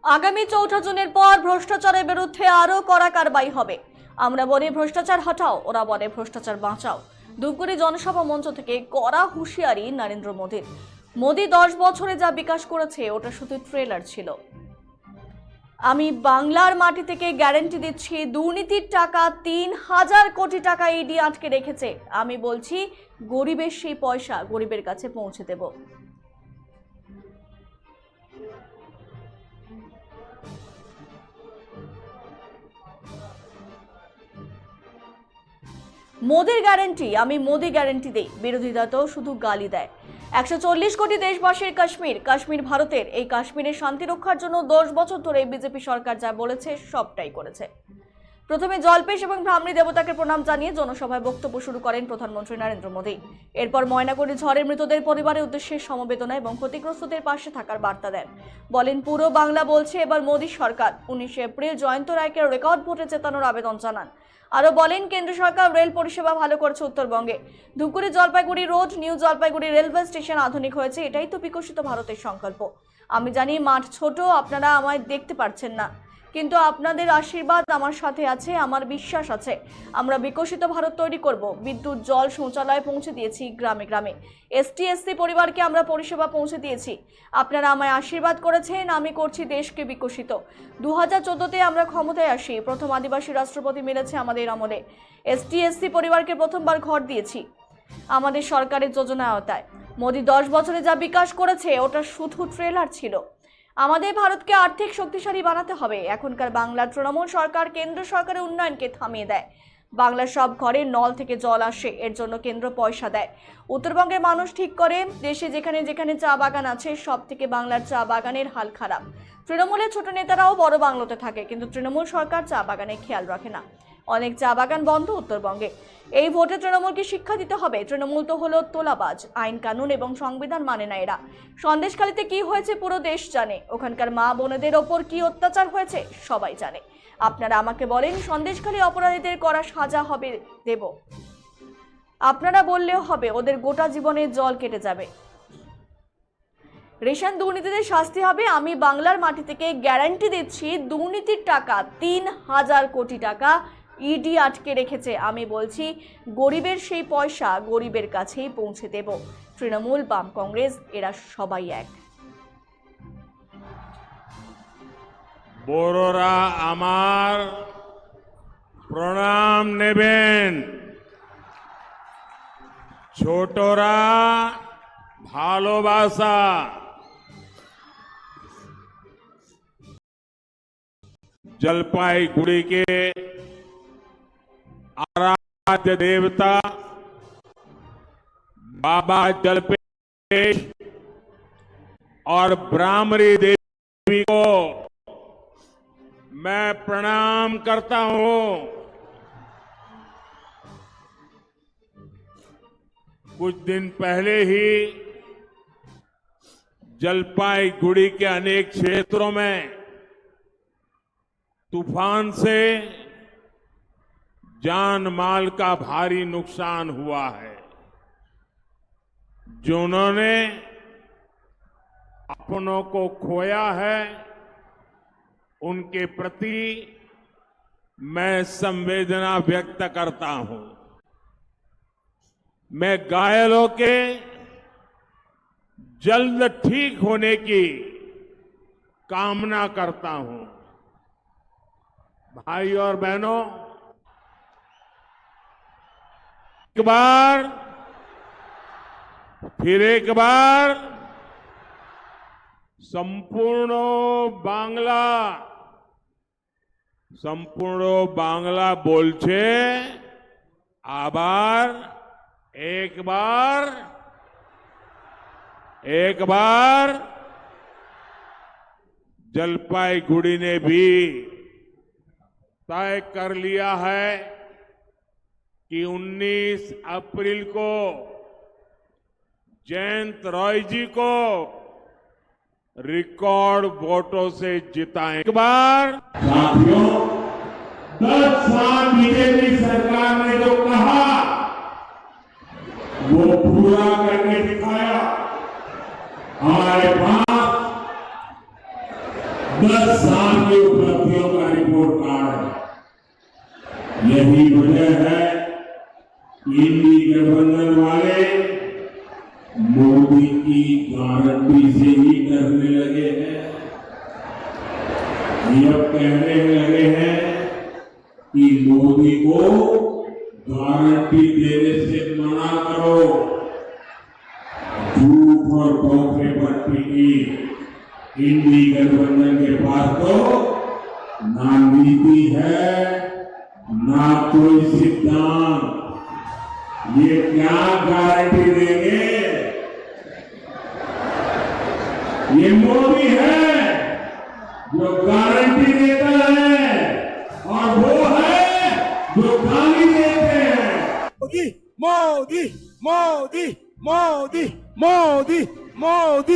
আগামী 4 জুনের পর ভ্রষ্টাচারের বিরুদ্ধে আরো কড়া কারবাই হবে। আমরা বলি ভ্রষ্টাচার হটাও, ওরা বলে ভ্রষ্টাচার বাঁচাও। ধূপগুড়ি জনসভা মঞ্চ থেকে কড়া হুঁশিয়ারি নরেন্দ্র মোদীর। মোদী 10 বছরে যা বিকাশ করেছে ওটা শুধু ট্রেলার ছিল। আমি বাংলার মাটি থেকে গ্যারান্টি দিচ্ছি, দুর্নীতির টাকা 3000 কোটি টাকা ইডি আটকে রেখেছে। আমি বলছি গরিবের সেই পয়সা গরিবের কাছে পৌঁছে দেব। মোদির গ্যারান্টি, আমি মোদি গ্যারান্টি দেই। বিরোধীরা তো শুধু গালি দেয়। 140 কোটি দেশবাসীর কাশ্মীর, কাশ্মীর ভারতের। এই কাশ্মীরের শান্তি রক্ষার জন্য 10 বছর ধরে বিজেপি সরকার যা বলেছে সবটাই করেছে। প্রথমে জলপেশ এবং ভ্রামরী দেবতাকে প্রণাম জানিয়ে জনসভায় বক্তব্য শুরু করেন প্রধানমন্ত্রী নরেন্দ্র মোদী। এরপর ময়নাগুড়ি ঝড়ের মৃতদের পরিবারের উদ্দেশ্যে সমবেদনা এবং ক্ষতিগ্রস্তদের পাশে থাকার বার্তা দেন। বলেন পুরো বাংলা বলছে এবার মোদী সরকার। 19 এপ্রিল জয়ন্ত রায়কে রেকর্ড ভোটে জেতানোর আবেদন জানান। আরো বলেন কেন্দ্র সরকার রেল পরিষেবা ভালো করেছে উত্তরবঙ্গে। Dhupguri Jalpaiguri road, new Jalpaiguri railway station আধুনিক হয়েছে, এটাই তো বিকশিত ভারতের সংকল্প। আমি জানি মাঠ ছোট, আপনারা আমায় দেখতে পারছেন না, কিন্তু আপনাদের আশীর্বাদ আমার সাথে আছে, আমার বিশ্বাস আছে আমরা বিকশিত ভারত তৈরি করব। বিদ্যুৎ, জল, শৌচালয় পৌঁছে দিয়েছি গ্রামে গ্রামে। এসটি এসসি পরিবারকে আমরা পরিষেবা পৌঁছে দিয়েছি। আপনারা আমায় আশীর্বাদ করেছেন, আমি করছি দেশকে বিকশিত। 2014-তে আমরা ক্ষমতায় আসি, প্রথম আদিবাসী রাষ্ট্রপতি মিলেছে আমাদের আমলে। এসটি এসসি পরিবারকে প্রথমবার ঘর দিয়েছি আমাদের সরকারের যোজনা আওতায়। মোদী 10 বছরে যা বিকাশ করেছে ওটা শুধু ট্রেলার ছিল। আমাদের ভারতকে আর্থিক শক্তিশালী বানাতে হবে। এখনকার বাংলার তৃণমূল সরকার কেন্দ্র সরকারের উন্নয়নকে থামিয়ে দেয়। বাংলার সব ঘরে নল থেকে জল আসে, এর জন্য কেন্দ্র পয়সা দেয়। উত্তরবঙ্গের মানুষ ঠিক করে দেশে যেখানে যেখানে চা বাগান আছে সব থেকে বাংলার চা বাগানের হাল খারাপ। তৃণমূলের ছোট নেতারাও বড় বাংলোতে থাকে, কিন্তু তৃণমূল সরকার চা বাগানে খেয়াল রাখে না। অনেক চা বাগান বন্ধ উত্তরবঙ্গে। এই ভোটে তৃণমূলকে শিক্ষা দিতে হবে। তৃণমূল তো হলো তোলাবাজ, আইন কানুন এবং সংবিধান মানে না এরা। সন্দেশখালীতে কি হয়েছে পুরো দেশ জানে, ওখানকার মা বোনেদের ওপর কি অত্যাচার হয়েছে সবাই জানে। আপনারা আমাকে বলেন সন্দেশখালী অপরাধীদের করা সাজা হবে দেব, আপনারা বললেও হবে ওদের গোটা জীবনের জল কেটে যাবে। রেশন দুর্নীতিদের শাস্তি হবে। আমি বাংলার মাটি থেকে গ্যারান্টি দিচ্ছি, দুর্নীতির টাকা 3000 কোটি টাকা ইডি আটকে রেখেছে। আমি বলছি গরিবের সেই পয়সা গরিবের কাছেই পৌঁছে দেব। তৃণমূল, বাম, কংগ্রেস এরা সবাই এক। বড়রা আমার প্রণাম নেবেন, ছোটরা ভালোবাসা। जलपाईगुड़ी के आराध्य देवता बाबा जलपेश और भ्रामरी देवी को मैं प्रणाम करता हूं। कुछ दिन पहले ही जलपाईगुड़ी के अनेक क्षेत्रों में तूफान से जान माल का भारी नुकसान हुआ है। जिन्होंने अपनों को खोया है उनके प्रति मैं संवेदना व्यक्त करता हूं। मैं घायलों के जल्द ठीक होने की कामना करता हूं। भाई और बहनों, फिर एक बार संपूर्ण बांग्ला बोलছে আবার एक बार जलपाईगुड़ी ने भी तय कर लिया है कि 19 अप्रैल को जयंत रॉय जी को रिकॉर्ड वोटों से जिताएं। एक बार साथियों, 10 साल बीजेपी सरकार ने जो कहा वो पूरा करके दिखाया। हमारे पास 10 इंडी गठबंधन वाले मोदी की गारंटी से ही डरने लगे हैं। ये अब कहने लगे हैं कि मोदी को गारंटी देने से मना करो। झूठ और धोखे पर टिकी इंडी गठबंधन के पास तो ना नीति है ना कोई सिद्धांत। ये क्या गारंटी देंगे? ये मोदी है जो गारंटी देता है और वो है जो गाली देते हैं। मोदी मोदी मोदी मोदी मोदी मोदी